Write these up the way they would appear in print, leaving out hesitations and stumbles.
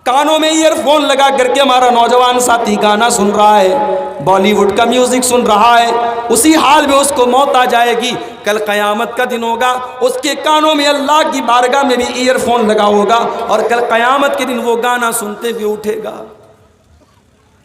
کانوں میں year phone لگا کر کے ہمارا نوجوان ساتھی گانا سن رہا ہے، بالی ووڈ کا میوزک سن رہا ہے، اسی حال میں اس کو موت آ جائے گی، کل قیامت کا دن ہوگا، اس کے کانوں میں اللہ کی بارگاہ میں بھی ایئر فون لگا ہوگا اور کل قیامت کے دن وہ گانا سنتے ہوئے اٹھے گا۔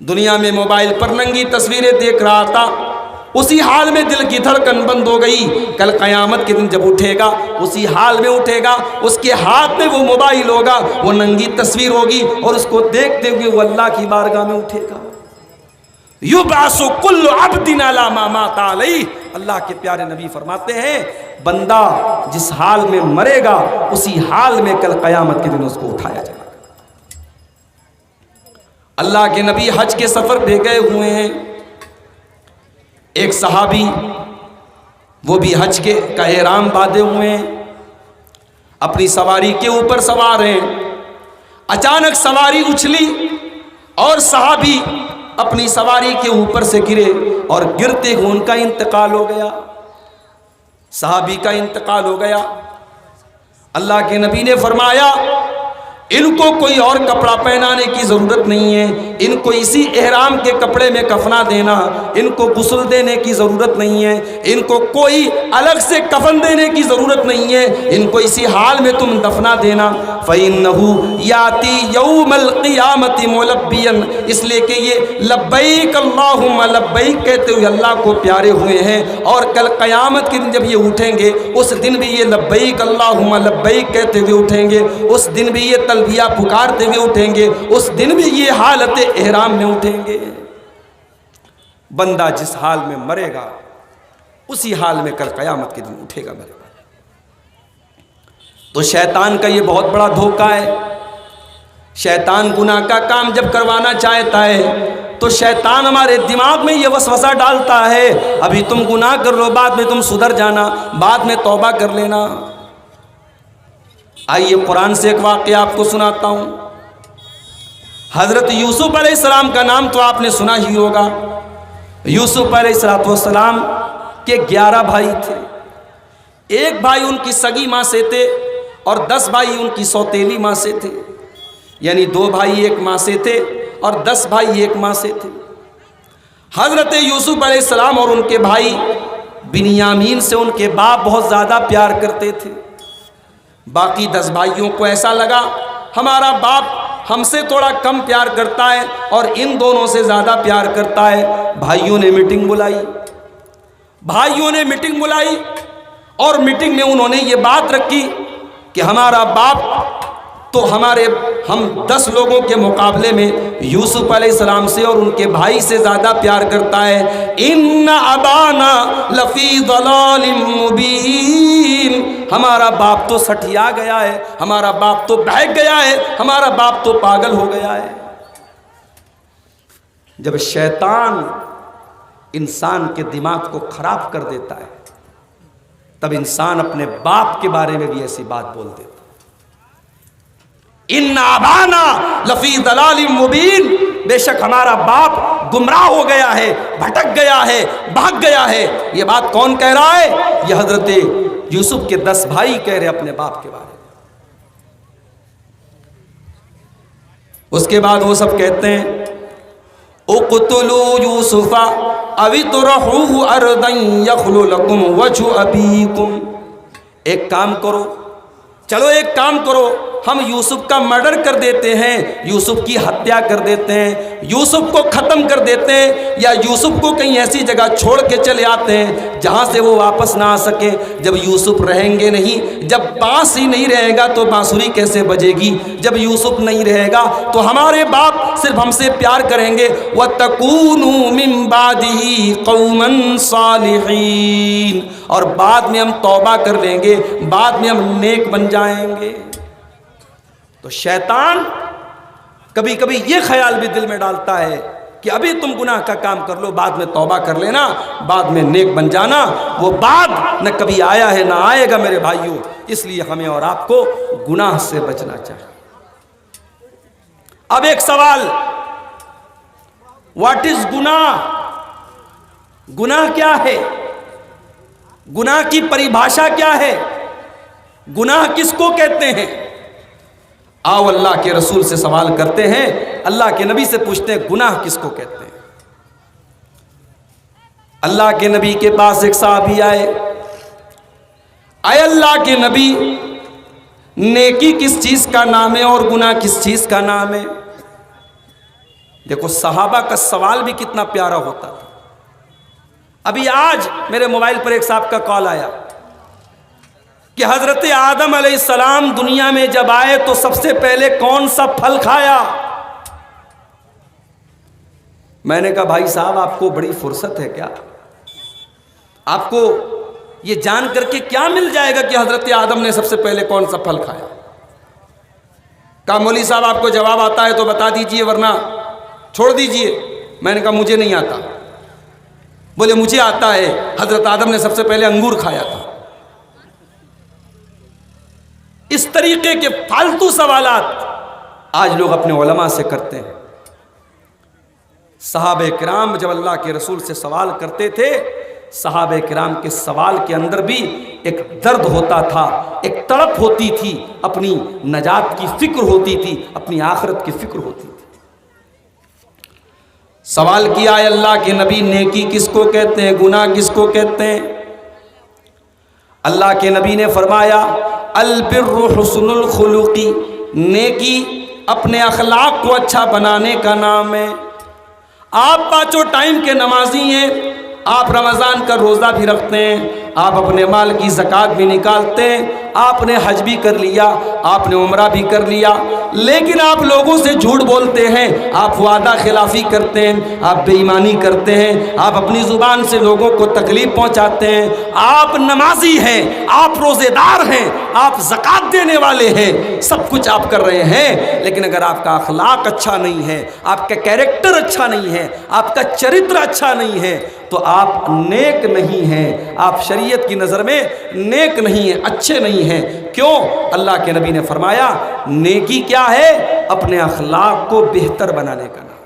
دنیا میں موبائل پر ننگی تصویریں دیکھ رہا تھا، اسی حال میں دل کی دھڑکن بند ہو گئی، کل قیامت کے دن جب اٹھے گا اسی حال میں اٹھے گا، اس کے ہاتھ میں وہ موبائل ہوگا، وہ ننگی تصویر ہوگی اور اس کو دیکھتے ہوئے وہ اللہ کی بارگاہ میں اٹھے گا۔ یبعث کل عبد علی ما مات علیہ، اللہ کے پیارے نبی فرماتے ہیں بندہ جس حال میں مرے گا اسی حال میں کل قیامت کے دن اس کو اٹھایا جائے گا۔ اللہ کے نبی حج کے سفر پہ گئے ہوئے ہیں، ایک صحابی وہ بھی حج کا احرام باندھے ہوئے ہیں، اپنی سواری کے اوپر سوار ہیں، اچانک سواری اچھلی اور صحابی اپنی سواری کے اوپر سے گرے اور گرتے ہوئے ان کا انتقال ہو گیا، صحابی کا انتقال ہو گیا۔ اللہ کے نبی نے فرمایا ان کو کوئی اور کپڑا پہنانے کی ضرورت نہیں ہے، ان کو اسی احرام کے کپڑے میں کفنا دینا، ان کو غسل دینے کی ضرورت نہیں ہے، ان کو کوئی الگ سے کفن دینے کی ضرورت نہیں ہے، ان کو اسی حال میں تم دفنا دینا۔ فَإِنَّهُ يَأْتِي يَوْمَ الْقِيَامَةِ مُلَبِّيًا، اس لیے کہ یہ لبیک اللہم لبیک کہتے ہوئے اللہ کو پیارے ہوئے ہیں، اور کل قیامت کے دن جب یہ اٹھیں گے اس دن بھی یہ لبیک اللہم لبیک کہتے ہوئے اٹھیں گے، اس دن بھی یہ تلبیہ پکارتے ہوئے اٹھیں گے، اس دن بھی یہ حالت احرام میں اٹھیں گے۔ بندہ جس حال میں مرے گا اسی حال میں کل قیامت کے دن اٹھے گا، مرے گا۔ تو شیطان کا یہ بہت بڑا دھوکہ ہے، شیطان گناہ کا کام جب کروانا چاہتا ہے تو شیطان ہمارے دماغ میں یہ وسوسہ ڈالتا ہے ابھی تم گناہ کر لو، بعد میں تم سدھر جانا، بعد میں توبہ کر لینا۔ آئیے قرآن سے ایک واقعہ آپ کو سناتا ہوں۔ حضرت یوسف علیہ السلام کا نام تو آپ نے سنا ہی ہوگا۔ یوسف علیہ السلام کے 11 بھائی تھے، ایک بھائی ان کی سگی ماں سے تھے اور 10 بھائی ان کی سوتیلی ماں سے تھے، یعنی 2 بھائی ایک ماں سے تھے اور 10 بھائی ایک ماں سے تھے۔ حضرت یوسف علیہ السلام اور ان کے بھائی بنیامین سے ان کے باپ بہت زیادہ پیار کرتے تھے۔ باقی 10 بھائیوں کو ایسا لگا ہمارا باپ ہم سے تھوڑا کم پیار کرتا ہے اور ان دونوں سے زیادہ پیار کرتا ہے۔ بھائیوں نے میٹنگ بلائی اور میٹنگ میں انہوں نے یہ بات رکھی کہ ہمارا باپ تو ہم 10 لوگوں کے مقابلے میں یوسف علیہ السلام سے اور ان کے بھائی سے زیادہ پیار کرتا ہے۔ ان ابانا لفی ضلال مبین، ہمارا باپ تو سٹھیا گیا ہے، ہمارا باپ تو بہک گیا ہے، ہمارا باپ تو پاگل ہو گیا ہے۔ جب شیطان انسان کے دماغ کو خراب کر دیتا ہے تب انسان اپنے باپ کے بارے میں بھی ایسی بات بول دیتا ہے۔ ان ابانا لفی ضلال مبین، بے شک ہمارا باپ گمراہ ہو گیا ہے، بھٹک گیا ہے، بھاگ گیا ہے۔ یہ بات کون کہہ رہا ہے؟ یہ حضرت یوسف کے 10 بھائی کہہ رہے اپنے باپ کے بارے میں۔ اس کے بعد وہ سب کہتے ہیں اقتلوا یوسف او اطرحوه ارضا یخل لکم وجہ ابیکم، ایک کام کرو، چلو ایک کام کرو، ہم یوسف کا مرڈر کر دیتے ہیں، یوسف کی ہتیا کر دیتے ہیں، یوسف کو ختم کر دیتے ہیں، یا یوسف کو کہیں ایسی جگہ چھوڑ کے چلے آتے ہیں جہاں سے وہ واپس نہ آ سکے۔ جب یوسف رہیں گے نہیں، جب بانس ہی نہیں رہے گا تو بانسری کیسے بجے گی؟ جب یوسف نہیں رہے گا تو ہمارے باپ صرف ہم سے پیار کریں گے۔ وَتَكُونُوا مِن بَعْدِهِ قَوْمًا صَالِحِينَ، اور بعد میں ہم توبہ کر لیں گے، بعد میں ہم نیک بن جائیں گے۔ تو شیطان کبھی کبھی یہ خیال بھی دل میں ڈالتا ہے کہ ابھی تم گناہ کا کام کر لو، بعد میں توبہ کر لینا، بعد میں نیک بن جانا۔ وہ بعد نہ کبھی آیا ہے نہ آئے گا میرے بھائیوں، اس لیے ہمیں اور آپ کو گناہ سے بچنا چاہیے۔ اب ایک سوال، واٹ از گناہ؟ گناہ کیا ہے؟ گناہ کی پریبھاشا کیا ہے؟ گناہ کس کو کہتے ہیں؟ آؤ اللہ کے رسول سے سوال کرتے ہیں، اللہ کے نبی سے پوچھتے ہیں گناہ کس کو کہتے ہیں۔ اللہ کے نبی کے پاس ایک صحابی آئے، اے اللہ کے نبی، نیکی کس چیز کا نام ہے اور گناہ کس چیز کا نام ہے؟ دیکھو صحابہ کا سوال بھی کتنا پیارا ہوتا تھا۔ ابھی آج میرے موبائل پر ایک صاحب کا کال آیا کہ حضرت آدم علیہ السلام دنیا میں جب آئے تو سب سے پہلے کون سا پھل کھایا؟ میں نے کہا بھائی صاحب آپ کو بڑی فرصت ہے کیا؟ آپ کو یہ جان کر کے کیا مل جائے گا کہ حضرت آدم نے سب سے پہلے کون سا پھل کھایا؟ کہا مولوی صاحب آپ کو جواب آتا ہے تو بتا دیجئے ورنہ چھوڑ دیجئے۔ میں نے کہا مجھے نہیں آتا۔ بولے مجھے آتا ہے، حضرت آدم نے سب سے پہلے انگور کھایا تھا۔ اس طریقے کے فالتو سوالات آج لوگ اپنے علماء سے کرتے ہیں۔ صحابہ کرام جب اللہ کے رسول سے سوال کرتے تھے، صحابہ کرام کے سوال کے اندر بھی ایک درد ہوتا تھا، ایک تڑپ ہوتی تھی، اپنی نجات کی فکر ہوتی تھی، اپنی آخرت کی فکر ہوتی تھی۔ سوال کیا ہے اللہ کے نبی، نیکی کس کو کہتے ہیں، گناہ کس کو کہتے ہیں؟ اللہ کے نبی نے فرمایا البر حسن الخلق، نیکی اپنے اخلاق کو اچھا بنانے کا نام ہے۔ آپ پانچوں ٹائم کے نمازی ہیں، آپ رمضان کا روزہ بھی رکھتے ہیں، آپ اپنے مال کی زکوٰۃ بھی نکالتے ہیں، آپ نے حج بھی کر لیا، آپ نے عمرہ بھی کر لیا، لیکن آپ لوگوں سے جھوٹ بولتے ہیں، آپ وعدہ خلافی کرتے ہیں، آپ بے ایمانی کرتے ہیں، آپ اپنی زبان سے لوگوں کو تکلیف پہنچاتے ہیں۔ آپ نمازی ہیں، آپ روزے دار ہیں، آپ زکوٰۃ دینے والے ہیں، سب کچھ آپ کر رہے ہیں، لیکن اگر آپ کا اخلاق اچھا نہیں ہے، آپ کا کیریکٹر اچھا نہیں ہے، آپ کا چرتر اچھا نہیں ہے، تو آپ نیک نہیں ہیں، آپ شریعت کی نظر میں نیک نہیں ہیں، اچھے نہیں ہیں۔ کیوں؟ اللہ کے نبی نے فرمایا نیکی کیا ہے؟ اپنے اخلاق کو بہتر بنانے کا نام۔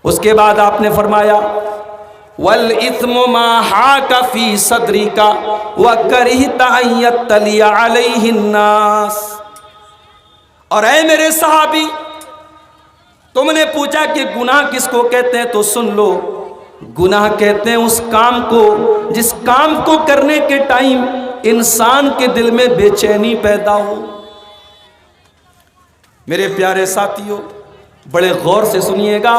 اس کے بعد آپ نے فرمایا وَالْإِثْمُ مَا حَاكَ فِي صَدْرِكَ وَكَرِهْتَ أَن يَطَّلِعَ عَلَيْهِ النَّاسِ۔ اور اے میرے صحابی، تم نے پوچھا کہ گناہ کس کو کہتے ہیں، تو سن لو، گناہ کہتے ہیں اس کام کو جس کام کو کرنے کے ٹائم انسان کے دل میں بے چینی پیدا ہو۔ میرے پیارے ساتھیوں، بڑے غور سے سنیے گا،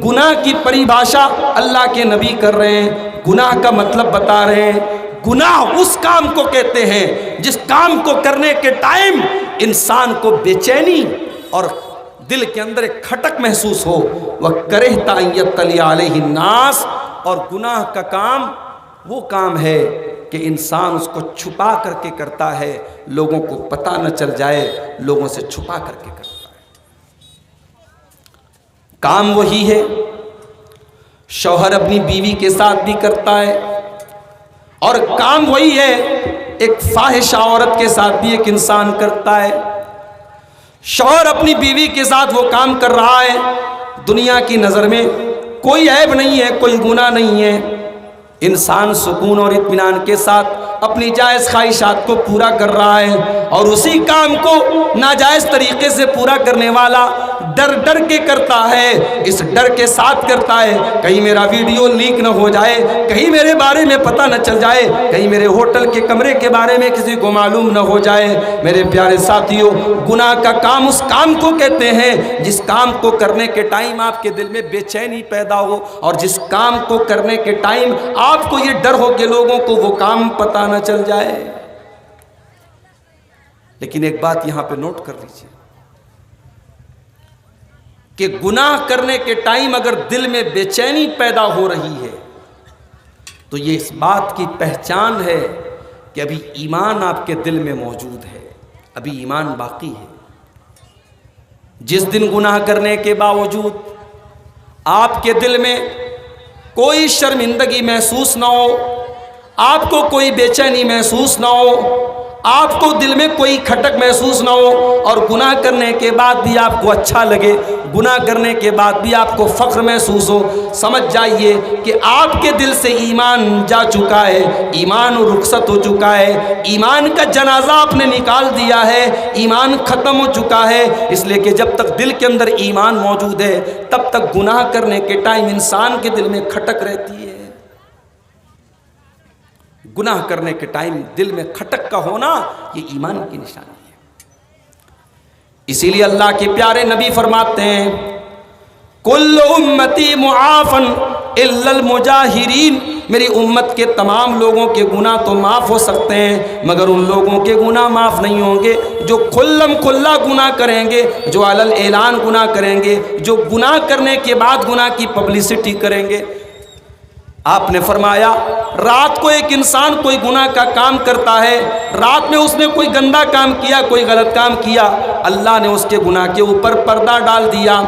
گناہ کی پریبھاشا اللہ کے نبی کر رہے ہیں، گناہ کا مطلب بتا رہے ہیں۔ گناہ اس کام کو کہتے ہیں جس کام کو کرنے کے ٹائم انسان کو بے چینی اور دل کے اندر ایک کھٹک محسوس ہو۔ وَكَرِهْتَ أَن يَطَّلِعَ عَلَيْهِ النَّاسِ، اور گناہ کا کام وہ کام ہے کہ انسان اس کو چھپا کر کے کرتا ہے، لوگوں کو پتہ نہ چل جائے، لوگوں سے چھپا کر کے کرتا ہے۔ کام وہی ہے، شوہر اپنی بیوی کے ساتھ بھی کرتا ہے، اور کام وہی ہے ایک فاحشہ عورت کے ساتھ بھی ایک انسان کرتا ہے۔ شوہر اپنی بیوی کے ساتھ وہ کام کر رہا ہے، دنیا کی نظر میں کوئی عیب نہیں ہے، کوئی گناہ نہیں ہے، انسان سکون اور اطمینان کے ساتھ اپنی جائز خواہشات کو پورا کر رہا ہے، اور اسی کام کو ناجائز طریقے سے پورا کرنے والا ڈر ڈر کے کرتا ہے، اس ڈر کے ساتھ کرتا ہے کہیں میرا ویڈیو لیک نہ ہو جائے، کہیں میرے بارے میں پتہ نہ چل جائے، کہیں میرے ہوٹل کے کمرے کے بارے میں کسی کو معلوم نہ ہو جائے۔ میرے پیارے ساتھیوں، گناہ کا کام اس کام کو کہتے ہیں جس کام کو کرنے کے ٹائم آپ کے دل میں بے چینی پیدا ہو، اور جس کام کو کرنے کے ٹائم آپ کو یہ ڈر ہو کہ لوگوں کو وہ کام پتہ نہ چل جائے۔ لیکن ایک بات یہاں پہ نوٹ کر لیجیے کہ گناہ کرنے کے ٹائم اگر دل میں بے چینی پیدا ہو رہی ہے تو یہ اس بات کی پہچان ہے کہ ابھی ایمان آپ کے دل میں موجود ہے، ابھی ایمان باقی ہے۔ جس دن گناہ کرنے کے باوجود آپ کے دل میں کوئی شرمندگی محسوس نہ ہو، آپ کو کوئی بے چینی محسوس نہ ہو، آپ کو دل میں کوئی کھٹک محسوس نہ ہو اور گناہ کرنے کے بعد بھی آپ کو اچھا لگے، گناہ کرنے کے بعد بھی آپ کو فخر محسوس ہو، سمجھ جائیے کہ آپ کے دل سے ایمان جا چکا ہے، ایمان رخصت ہو چکا ہے، ایمان کا جنازہ آپ نے نکال دیا ہے، ایمان ختم ہو چکا ہے۔ اس لیے کہ جب تک دل کے اندر ایمان موجود ہے تب تک گناہ کرنے کے ٹائم انسان کے دل میں کھٹک رہتی ہے۔ گناہ کرنے کے ٹائم دل میں کھٹک کا ہونا یہ ایمان کی نشانی ہے۔ اسی لیے اللہ کے پیارے نبی فرماتے ہیں کل امتی معافن الا المجاہرین، میری امت کے تمام لوگوں کے گناہ تو معاف ہو سکتے ہیں مگر ان لوگوں کے گناہ معاف نہیں ہوں گے جو کھلم کھلا گناہ کریں گے، جو علل اعلان گناہ کریں گے، جو گناہ کرنے کے بعد گناہ کی پبلسٹی کریں گے۔ آپ نے فرمایا رات کو ایک انسان کوئی گناہ کا کام کرتا ہے، رات میں اس نے کوئی گندا کام کیا، کوئی غلط کام کیا، اللہ نے اس کے گناہ کے اوپر پردہ ڈال دیا،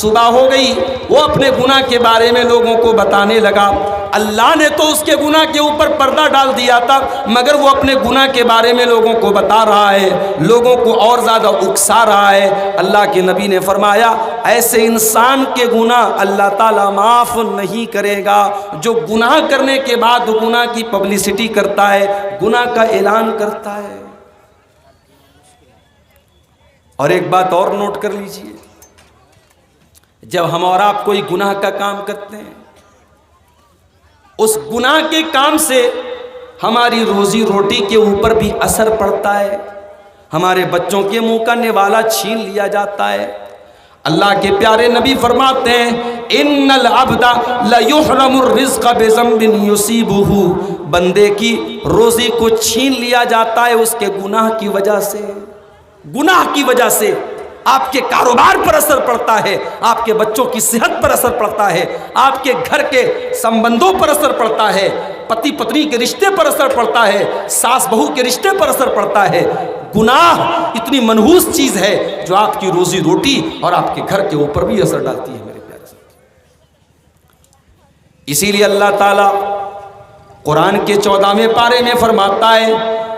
صبح ہو گئی وہ اپنے گناہ کے بارے میں لوگوں کو بتانے لگا، اللہ نے تو اس کے گناہ کے اوپر پردہ ڈال دیا تھا مگر وہ اپنے گناہ کے بارے میں لوگوں کو بتا رہا ہے، لوگوں کو اور زیادہ اکسا رہا ہے۔ اللہ کے نبی نے فرمایا ایسے انسان کے گناہ اللہ تعالیٰ معاف نہیں کرے گا جو گناہ کرنے کے بعد گناہ کی پبلسٹی کرتا ہے، گناہ کا اعلان کرتا ہے۔ اور ایک بات اور نوٹ کر لیجئے، جب ہم اور آپ کوئی گناہ کا کام کرتے ہیں اس گناہ کے کام سے ہماری روزی روٹی کے اوپر بھی اثر پڑتا ہے، ہمارے بچوں کے منہ کا نوالا چھین لیا جاتا ہے۔ اللہ کے پیارے نبی فرماتے ہیں ان العبد لیحرم الرزق بذنب یصیبہ، بندے کی روزی کو چھین لیا جاتا ہے اس کے گناہ کی وجہ سے، گناہ کی وجہ سے آپ کے کاروبار پر اثر پڑتا ہے، آپ کے بچوں کی صحت پر اثر پڑتا ہے، آپ کے گھر کے سمبندوں پر اثر پڑتا ہے، پتی پتنی کے رشتے پر اثر پڑتا ہے، ساس بہو کے رشتے پر اثر پڑتا ہے۔ گناہ اتنی منحوس چیز ہے جو آپ کی روزی روٹی اور آپ کے گھر کے اوپر بھی اثر ڈالتی ہے میرے پیارے ساتھی۔ اسی لیے اللہ تعالیٰ قرآن کے 14ویں پارے میں فرماتا ہے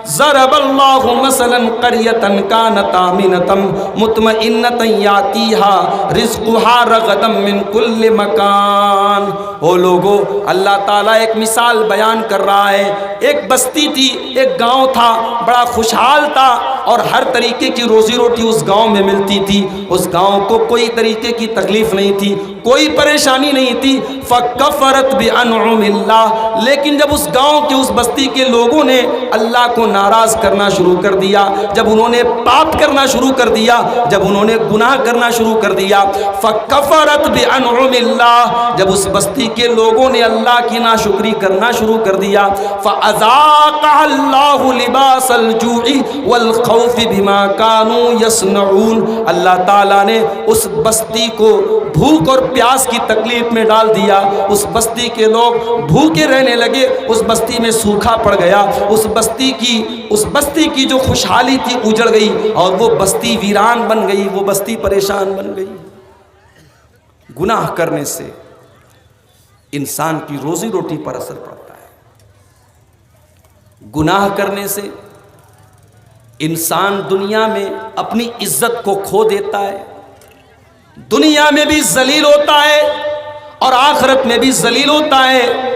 ضرب اللہ مثلا قریۃ کانت آمنۃ مطمئنۃ یاتیہا رزقہا رغدا من کل مکان۔ او لوگو، اللہ تعالیٰ ایک مثال بیان کر رہا ہے، ایک بستی تھی، ایک گاؤں تھا، بڑا خوشحال تھا اور ہر طریقے کی روزی روٹی اس گاؤں میں ملتی تھی، اس گاؤں کو کوئی طریقے کی تکلیف نہیں تھی، کوئی پریشانی نہیں تھی۔ فکفرت بانعم اللہ، لیکن جب اس گاؤں کے اس بستی کے لوگوں نے اللہ کو ناراض کرنا شروع کر دیا، جب انہوں نے پاپ کرنا شروع کر دیا، جب انہوں نے گناہ کرنا شروع کر دیا، فکفرت بانعم اللہ، جب اس بستی کے لوگوں نے اللہ کی ناشکری کرنا شروع کر دیا، فاذاقها اللہ لباس الجوع والخوف بما كانوا يصنعون، اللہ تعالیٰ نے اس بستی کو بھوک اور پیاس کی تکلیف میں ڈال دیا، اس بستی کے لوگ بھوکے رہنے لگے، اس بستی میں سوکھا پڑ گیا، اس بستی کی جو خوشحالی تھی اجڑ گئی اور وہ بستی ویران بن گئی، وہ بستی پریشان بن گئی۔ گناہ کرنے سے انسان کی روزی روٹی پر اثر پڑتا ہے، گناہ کرنے سے انسان دنیا میں اپنی عزت کو کھو دیتا ہے، دنیا میں بھی ذلیل ہوتا ہے اور آخرت میں بھی ذلیل ہوتا ہے۔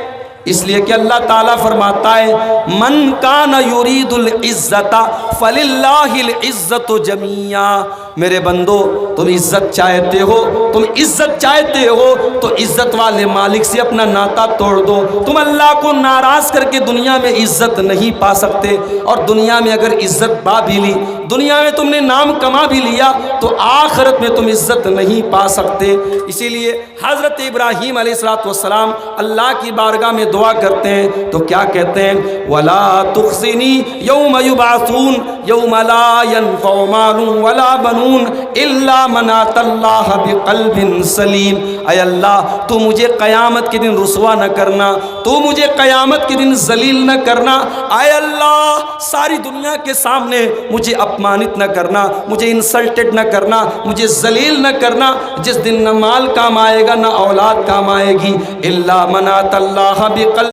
اس لیے کہ اللہ تعالیٰ فرماتا ہے من کان یرید العزت فللہ العزت جمیعا، میرے بندو تم عزت چاہتے ہو، تم عزت چاہتے ہو تو عزت والے مالک سے اپنا ناتا توڑ دو۔ تم اللہ کو ناراض کر کے دنیا میں عزت نہیں پا سکتے، اور دنیا میں اگر عزت پا بھی لی، دنیا میں تم نے نام کما بھی لیا تو آخرت میں تم عزت نہیں پا سکتے۔ اسی لیے حضرت ابراہیم علیہ السلام اللہ کی بارگاہ میں دعا کرتے ہیں تو کیا کہتے ہیں وَلَا تُخْزِنِي يَوْمَ يُبْعَثُونَ يَوْمَ لَا يَنْفَعُ مَالٌ وَلَا بَنُونَ إِلَّا مَنْ أَتَى اللَّهَ بِقَلْبٍ سَلِيمٍ۔ اے اللہ تو مجھے قیامت کے دن رسوا نہ کرنا، تو مجھے قیامت کے دن ذلیل نہ کرنا، اے اللہ ساری دنیا کے سامنے مجھے اپمانت نہ کرنا، مجھے انسلٹڈ نہ کرنا، مجھے ذلیل نہ کرنا، جس دن نہ مال کام آئے گا نہ اولاد کام آئے گی۔ إِلَّا مَنْ أَتَى اللَّهَ بِقَلْبٍ